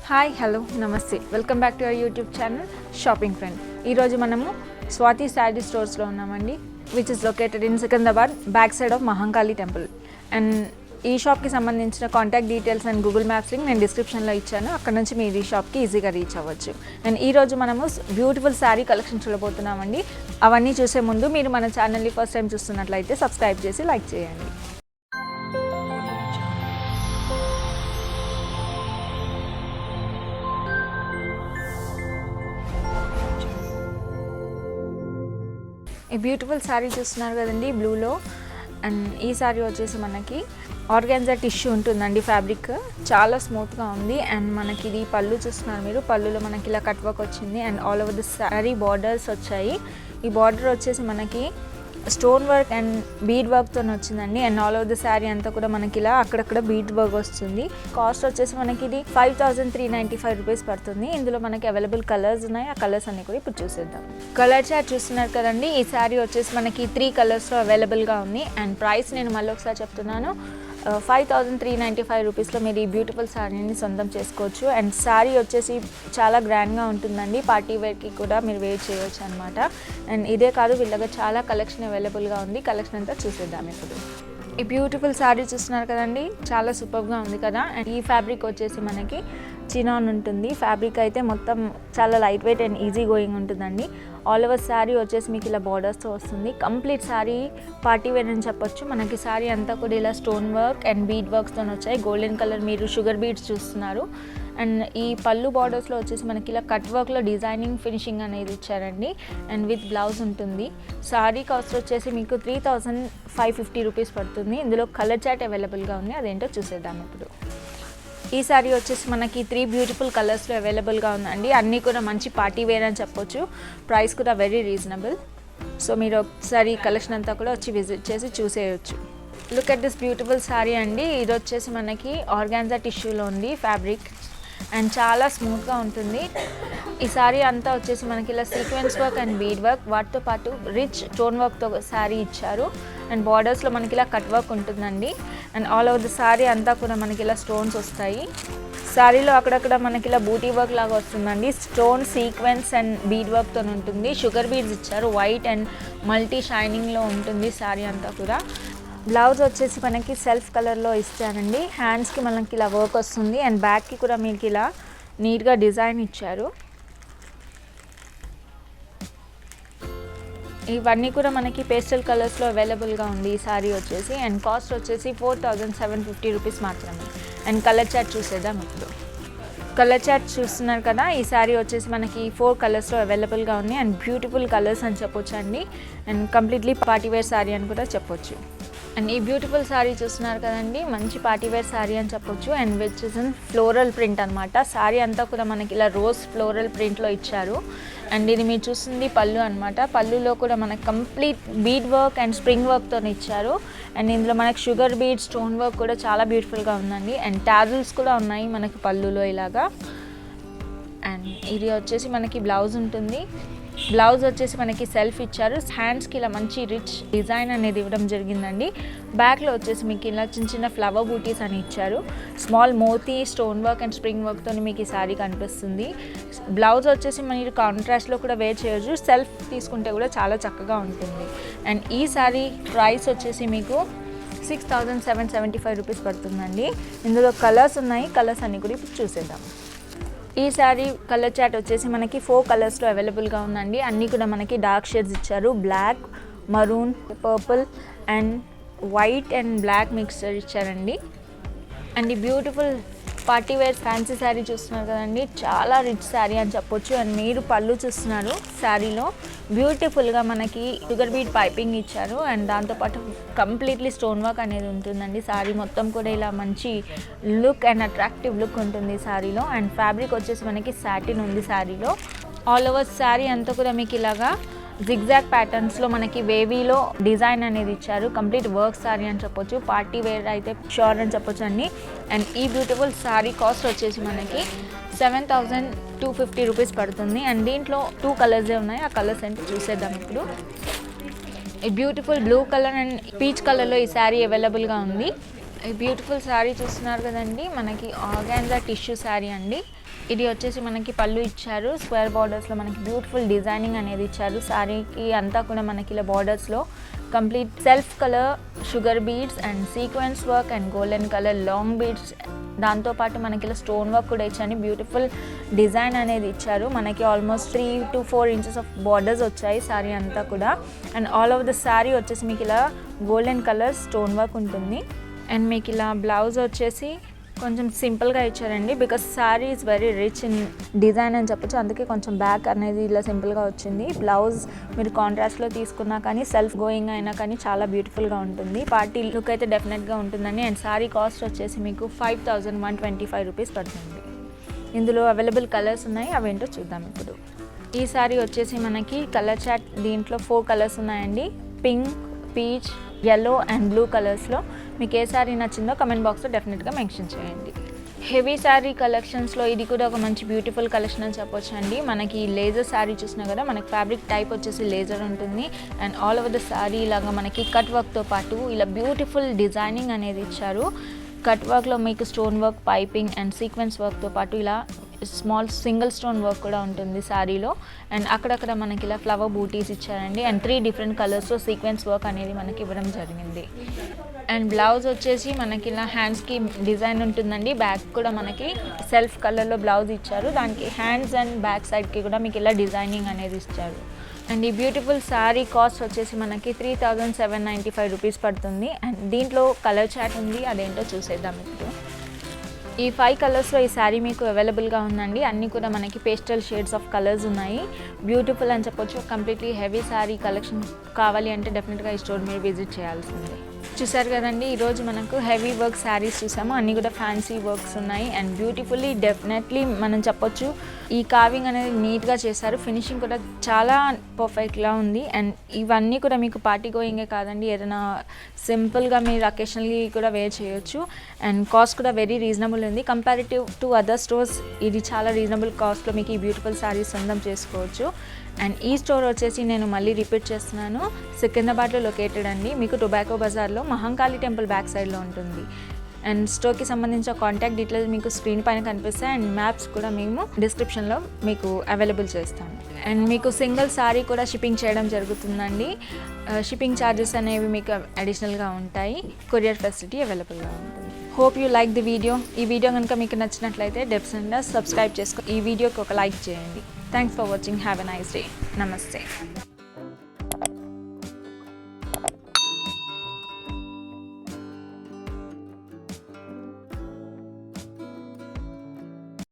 Hi hello నమస్తే welcome back to our YouTube channel shopping friend. ఈరోజు మనము స్వాతి శారీ స్టోర్స్లో ఉన్నామండి, which is located in Secunderabad back side of Mahankali temple. And ఈ షాప్కి సంబంధించిన contact details and Google maps link నేను డిస్క్రిప్షన్లో ఇచ్చాను. అక్కడ నుంచి మీరు ఈ షాప్కి ఈజీగా రీచ్ అవ్వచ్చు. అండ్ ఈరోజు మనము బ్యూటిఫుల్ శారీ కలెక్షన్ చూడబోతున్నామండి. అవన్నీ చూసే ముందు మీరు మన ఛానల్ని ఫస్ట్ టైం చూస్తున్నట్లయితే సబ్స్క్రైబ్ చేసి లైక్ చేయండి. ఈ బ్యూటిఫుల్ శారీ చూస్తున్నారు కదండి బ్లూలో. అండ్ ఈ శారీ వచ్చేసి మనకి ఆర్గాన్జా టిష్యూ ఉంటుందండి, ఫ్యాబ్రిక్ చాలా స్మూత్గా ఉంది. అండ్ మనకి ఇది పళ్ళు చూస్తున్నారు మీరు, పళ్ళులో మనకి ఇలా కట్ వర్క్ వచ్చింది. And all over the sari borders వచ్చాయి. ఈ బార్డర్ వచ్చేసి మనకి స్టోన్ వర్క్ అండ్ బీడ్ వర్క్తో వచ్చిందండి. And all over the sari అంతా కూడా మనకి ఇలా అక్కడక్కడ బీడ్ వర్క్ వస్తుంది. కాస్ట్ వచ్చేసి మనకి ఇది 5395 రూపీస్ పడుతుంది. ఇందులో మనకి అవైలబుల్ కలర్స్ ఉన్నాయి, ఆ కలర్స్ అన్ని కూడా ఇప్పుడు చూసేద్దాం. కలర్ చార్ట్ చూస్తున్నారు కదండి, ఈ శారీ వచ్చేసి మనకి 3 కలర్స్లో అవైలబుల్గా ఉంది. అండ్ ప్రైస్ నేను మళ్ళీ ఒకసారి చెప్తున్నాను, 5395 రూపీస్లో మీరు ఈ బ్యూటిఫుల్ శారీని సొంతం చేసుకోవచ్చు. అండ్ శారీ వచ్చేసి చాలా గ్రాండ్గా ఉంటుందండి, పార్టీ వేర్కి కూడా మీరు వేర్ చేయవచ్చు అనమాట. అండ్ ఇదే కాదు, వీళ్ళగా చాలా కలెక్షన్ అవైలబుల్గా ఉంది. కలెక్షన్ అంతా చూసేద్దాం ఇప్పుడు. ఈ బ్యూటిఫుల్ శారీ చూస్తున్నారు కదండి, చాలా సూపర్గా ఉంది కదా. అండ్ ఈ ఫ్యాబ్రిక్ వచ్చేసి మనకి చినాన్ ఉంటుంది. ఫ్యాబ్రిక్ అయితే మొత్తం చాలా light weight and easy going ఉంటుందండి. ఆల్ ఓవర్ శారీ వచ్చేసి మీకు ఇలా బార్డర్స్తో వస్తుంది. కంప్లీట్ శారీ పార్టీ వేర్ అని చెప్పొచ్చు. మనకి శారీ అంతా కూడా ఇలా స్టోన్ వర్క్ అండ్ బీడ్ వర్క్స్తో వచ్చాయి. గోల్డెన్ కలర్ మీరు షుగర్ బీడ్స్ చూస్తున్నారు. అండ్ ఈ పళ్ళు బార్డర్స్లో వచ్చేసి మనకి ఇలా కట్ వర్క్లో డిజైనింగ్ ఫినిషింగ్ అనేది ఇచ్చారండి. అండ్ విత్ బ్లౌజ్ ఉంటుంది. శారీ కాస్ట్ వచ్చేసి మీకు 3550 రూపీస్ పడుతుంది. ఇందులో కలర్ చార్ట్ అవైలబుల్గా ఉంది, అదేంటో చూసేద్దాం ఇప్పుడు. ఈ శారీ వచ్చేసి మనకి 3 బ్యూటిఫుల్ కలర్స్లో అవైలబుల్గా ఉందండి. అన్నీ కూడా మంచి పార్టీ వేర్ అని చెప్పొచ్చు. ప్రైస్ కూడా వెరీ రీజనబుల్. సో మీరు ఒకసారి కలెక్షన్ అంతా కూడా వచ్చి విజిట్ చేసి చూసేయచ్చు. Look at this beautiful sari అండి. ఇది వచ్చేసి మనకి ఆర్గాన్జా టిష్యూలో ఉంది ఫ్యాబ్రిక్. అండ్ చాలా స్మూత్గా ఉంటుంది. ఈ శారీ అంతా వచ్చేసి మనకి ఇలా sequence work and bead work, వాటితో పాటు రిచ్ స్టోన్ వర్క్తో శారీ ఇచ్చారు. అండ్ బార్డర్స్లో మనకి ఇలా కట్ వర్క్ ఉంటుందండి. And all over the sari అంతా కూడా మనకి ఇలా స్టోన్స్ వస్తాయి. శారీలో అక్కడక్కడ మనకి ఇలా బూటీ వర్క్ లాగా వస్తుందండి. స్టోన్ సీక్వెన్స్ అండ్ బీడ్ వర్క్తో ఉంటుంది. షుగర్ బీడ్స్ ఇచ్చారు, వైట్ అండ్ మల్టీ షైనింగ్లో ఉంటుంది శారీ అంతా కూడా. బ్లౌజ్ వచ్చేసి మనకి సెల్ఫ్ కలర్లో ఇస్తానండి. హ్యాండ్స్కి మనకి ఇలా వర్క్ వస్తుంది. అండ్ బ్యాక్కి కూడా మీకు ఇలా నీట్గా డిజైన్ ఇచ్చారు. ఇవన్నీ కూడా మనకి పేస్టల్ కలర్స్లో అవైలబుల్గా ఉంది ఈ శారీ వచ్చేసి. అండ్ కాస్ట్ వచ్చేసి 4750 రూపీస్ మాత్రమే. అండ్ కలర్ చార్ట్ చూసేద్దాం ఇప్పుడు. కలర్ చార్ట్ చూస్తున్నారు కదా, ఈ శారీ వచ్చేసి మనకి 4 కలర్స్లో అవైలబుల్గా ఉంది. అండ్ బ్యూటిఫుల్ కలర్స్ అని చెప్పొచ్చు అండి. అండ్ కంప్లీట్లీ పార్టీవేర్ శారీ అని కూడా చెప్పొచ్చు. అండ్ ఈ బ్యూటిఫుల్ శారీ చూస్తున్నారు కదండి, మంచి పార్టీవేర్ శారీ అని చెప్పొచ్చు. And which is in floral print అనమాట. శారీ అంతా కూడా మనకి ఇలా రోజ్ ఫ్లోరల్ ప్రింట్లో ఇచ్చారు. అండ్ ఇది మీరు చూస్తుంది పళ్ళు అనమాట. పళ్ళులో కూడా మనకి complete bead work and spring వర్క్తో ఇచ్చారు. అండ్ ఇందులో మనకి షుగర్ బీడ్ స్టోన్ వర్క్ కూడా చాలా బ్యూటిఫుల్గా ఉందండి. అండ్ టాజిల్స్ కూడా ఉన్నాయి మనకి పళ్ళులో ఇలాగా. అండ్ ఇది వచ్చేసి మనకి బ్లౌజ్ ఉంటుంది. బ్లౌజ్ వచ్చేసి మనకి సెల్ఫ్ ఇచ్చారు. హ్యాండ్స్కి ఇలా మంచి రిచ్ డిజైన్ అనేది ఇవ్వడం జరిగిందండి. బ్యాక్లో వచ్చేసి మీకు ఇలా చిన్న చిన్న ఫ్లవర్ బూటీస్ అని ఇచ్చారు. Small moti stone work and spring వర్క్తో మీకు ఈ శారీ కనిపిస్తుంది. బ్లౌజ్ వచ్చేసి మీరు కాంట్రాస్ట్లో కూడా వేర్ చేయొచ్చు, సెల్ఫ్ తీసుకుంటే కూడా చాలా చక్కగా ఉంటుంది. అండ్ ఈ శారీ ప్రైస్ వచ్చేసి మీకు 6775 రూపీస్ పడుతుందండి. ఇందులో కలర్స్ ఉన్నాయి, కలర్స్ అన్నీ కూడా ఇప్పుడు చూసేద్దాం. ఈ శారీ కలర్ చార్ట్ వచ్చేసి మనకి 4 కలర్స్లో అవైలబుల్గా ఉందండి. అన్నీ కూడా మనకి డార్క్ షేడ్స్ ఇచ్చారు. Black, maroon, purple and white and black mixture ఇచ్చారండి. అండ్ ఈ beautiful party wear fancy sari చూస్తున్నారు కదండి, చాలా రిచ్ శారీ అని చెప్పొచ్చు. అండ్ మీరు పళ్ళు చూస్తున్నారు, శారీలో బ్యూటిఫుల్గా మనకి షుగర్ బీడ్ పైపింగ్ ఇచ్చారు. అండ్ దాంతోపాటు కంప్లీట్లీ స్టోన్ వర్క్ అనేది ఉంటుందండి. శారీ మొత్తం కూడా ఇలా మంచి లుక్ అండ్ అట్రాక్టివ్ లుక్ ఉంటుంది శారీలో. అండ్ ఫ్యాబ్రిక్ వచ్చేసి మనకి సాటిన్ ఉంది శారీలో. ఆల్ ఓవర్ శారీ అంతా కూడా మీకు ఇలాగా జిగ్జాగ్ ప్యాటర్న్స్లో మనకి వేవీలో డిజైన్ అనేది ఇచ్చారు. కంప్లీట్ వర్క్ శారీ అని చెప్పొచ్చు. పార్టీ వేర్ అయితే షూర్ అని చెప్పొచ్చు అండి. అండ్ ఈ బ్యూటిఫుల్ శారీ కాస్ట్ వచ్చేసి మనకి 7250 రూపీస్ పడుతుంది. అండ్ దీంట్లో 2 కలర్సే ఉన్నాయి, ఆ కలర్స్ ఏంటో చూసేద్దాం ఇప్పుడు. ఈ beautiful blue colour and peach కలర్లో ఈ శారీ అవైలబుల్గా ఉంది. ఈ బ్యూటిఫుల్ శారీ చూస్తున్నారు కదండి, మనకి ఆర్గాన్జా టిష్యూ శారీ అండి. ఇది వచ్చేసి మనకి పళ్ళు ఇచ్చారు, స్క్వేర్ బార్డర్స్లో మనకి బ్యూటిఫుల్ డిజైనింగ్ అనేది ఇచ్చారు. శారీకి అంతా కూడా మనకి ఇలా బార్డర్స్లో complete self colour sugar beads and sequence work and golden colour long beads, దాంతోపాటు మనకి ఇలా స్టోన్ వర్క్ కూడా ఇచ్చారు. బ్యూటిఫుల్ డిజైన్ అనేది ఇచ్చారు. మనకి almost 3 to 4 inches of borders వచ్చాయి శారీ అంతా కూడా. And all over the sari వచ్చేసి మీకు ఇలా గోల్డెన్ కలర్ స్టోన్ వర్క్ ఉంటుంది. అండ్ మీకు ఇలా బ్లౌజ్ వచ్చేసి కొంచెం సింపుల్గా ఇచ్చారండి, because sari is very rich in design అని చెప్పొచ్చు. అందుకే కొంచెం బ్యాక్ అనేది ఇలా సింపుల్గా వచ్చింది. బ్లౌజ్ మీరు కాంట్రాస్ట్లో తీసుకున్నా కానీ సెల్ఫ్ గోయింగ్ అయినా కానీ చాలా బ్యూటిఫుల్గా ఉంటుంది. పార్టీ లుక్ అయితే డెఫినెట్గా ఉంటుందండి. అండ్ శారీ కాస్ట్ వచ్చేసి మీకు 5125 రూపీస్ పడుతుంది. ఇందులో అవైలబుల్ కలర్స్ ఉన్నాయి, అవేంటో చూద్దాం ఇప్పుడు. ఈ శారీ వచ్చేసి మనకి కలర్ చాట్, దీంట్లో 4 కలర్స్ ఉన్నాయండి. Pink, peach, yellow and blue కలర్స్లో. మీకు ఏ శారీ నచ్చిందో కమెంట్ బాక్స్లో డెఫినెట్గా మెన్షన్ చేయండి. హెవీ శారీ కలెక్షన్స్లో ఇది కూడా ఒక మంచి బ్యూటిఫుల్ కలెక్షన్ అని చెప్పొచ్చు అండి. మనకి లేజర్ శారీ చూసినా కదా, మనకి ఫ్యాబ్రిక్ టైప్ వచ్చేసి లేజర్ ఉంటుంది. And all over the sari ఇలాగా మనకి కట్ వర్క్తో పాటు ఇలా బ్యూటిఫుల్ డిజైనింగ్ అనేది ఇచ్చారు. కట్ వర్క్లో మీకు stone work, piping and sequence వర్క్తో పాటు ఇలా స్మాల్ సింగిల్ స్టోన్ వర్క్ కూడా ఉంటుంది శారీలో. అండ్ అక్కడక్కడ మనకి ఇలా ఫ్లవర్ బూటీస్ ఇచ్చారండి. అండ్ 3 different కలర్స్లో సీక్వెన్స్ వర్క్ అనేది మనకి ఇవ్వడం జరిగింది. అండ్ బ్లౌజ్ వచ్చేసి మనకి ఇలా హ్యాండ్స్కి డిజైన్ ఉంటుందండి. బ్యాక్ కూడా మనకి సెల్ఫ్ కలర్లో బ్లౌజ్ ఇచ్చారు. దానికి హ్యాండ్స్ అండ్ బ్యాక్ సైడ్కి కూడా మీకు ఇలా డిజైనింగ్ అనేది ఇచ్చారు. అండ్ ఈ బ్యూటిఫుల్ శారీ కాస్ట్ వచ్చేసి మనకి 3795 రూపీస్ పడుతుంది. అండ్ దీంట్లో కలర్ చాట్ ఉంది, అదేంటో చూసేద్దాం ఇప్పుడు. ఈ 5 కలర్స్లో ఈ శారీ మీకు అవైలబుల్గా ఉందండి. అన్నీ కూడా మనకి పేస్టల్ షేడ్స్ ఆఫ్ కలర్స్ ఉన్నాయి. బ్యూటిఫుల్ అని చెప్పొచ్చు. కంప్లీట్లీ హెవీ శారీ కలెక్షన్ కావాలి అంటే డెఫినెట్గా ఈ స్టోర్ మీరు విజిట్ చేయాల్సిందే. చూసారు కదండి, ఈరోజు మనకు హెవీ వర్క్ శారీస్ చూసాము. అన్నీ కూడా ఫ్యాన్సీ వర్క్స్ ఉన్నాయి. అండ్ బ్యూటిఫుల్లీ డెఫినెట్లీ మనం చెప్పొచ్చు ఈ కార్వింగ్ అనేది నీట్గా చేశారు. ఫినిషింగ్ కూడా చాలా పర్ఫెక్ట్గా ఉంది. అండ్ ఇవన్నీ కూడా మీకు పార్టీ గోయింగే కాదండి, ఏదైనా సింపుల్గా మీరు అకేషనల్లీ కూడా వేర్ చేయొచ్చు. అండ్ కాస్ట్ కూడా వెరీ రీజనబుల్ ఉంది. కంపారిటివ్ టు అదర్ స్టోర్స్ ఇది చాలా రీజనబుల్ కాస్ట్లో మీకు ఈ బ్యూటిఫుల్ శారీస్ సొంతం చేసుకోవచ్చు. అండ్ ఈ స్టోర్ వచ్చేసి నేను మళ్ళీ రిపీట్ చేస్తున్నాను, సికింద్రాబాద్లో లొకేటెడ్ అండి. మీకు టొబాకో బజార్లో మహంకాళి టెంపుల్ బ్యాక్ సైడ్లో ఉంటుంది. అండ్ స్టోర్కి సంబంధించిన కాంటాక్ట్ డీటెయిల్స్ మీకు స్క్రీన్ పైన కనిపిస్తాయి. అండ్ మ్యాప్స్ కూడా మేము డిస్క్రిప్షన్లో మీకు అవైలబుల్ చేస్తాము. అండ్ మీకు సింగిల్ సారీ కూడా షిప్పింగ్ చేయడం జరుగుతుందండి. షిప్పింగ్ ఛార్జెస్ అనేవి మీకు అడిషనల్గా ఉంటాయి. కొరియర్ ఫెసిలిటీ అవైలబుల్గా ఉంటుంది. Hope you like the video. ఈ వీడియో కనుక మీకు నచ్చినట్లయితే డెఫినెట్గా సబ్స్క్రైబ్ చేసుకో, ఈ వీడియోకి ఒక లైక్ చేయండి. Thanks for watching. Have a nice day. నమస్తే.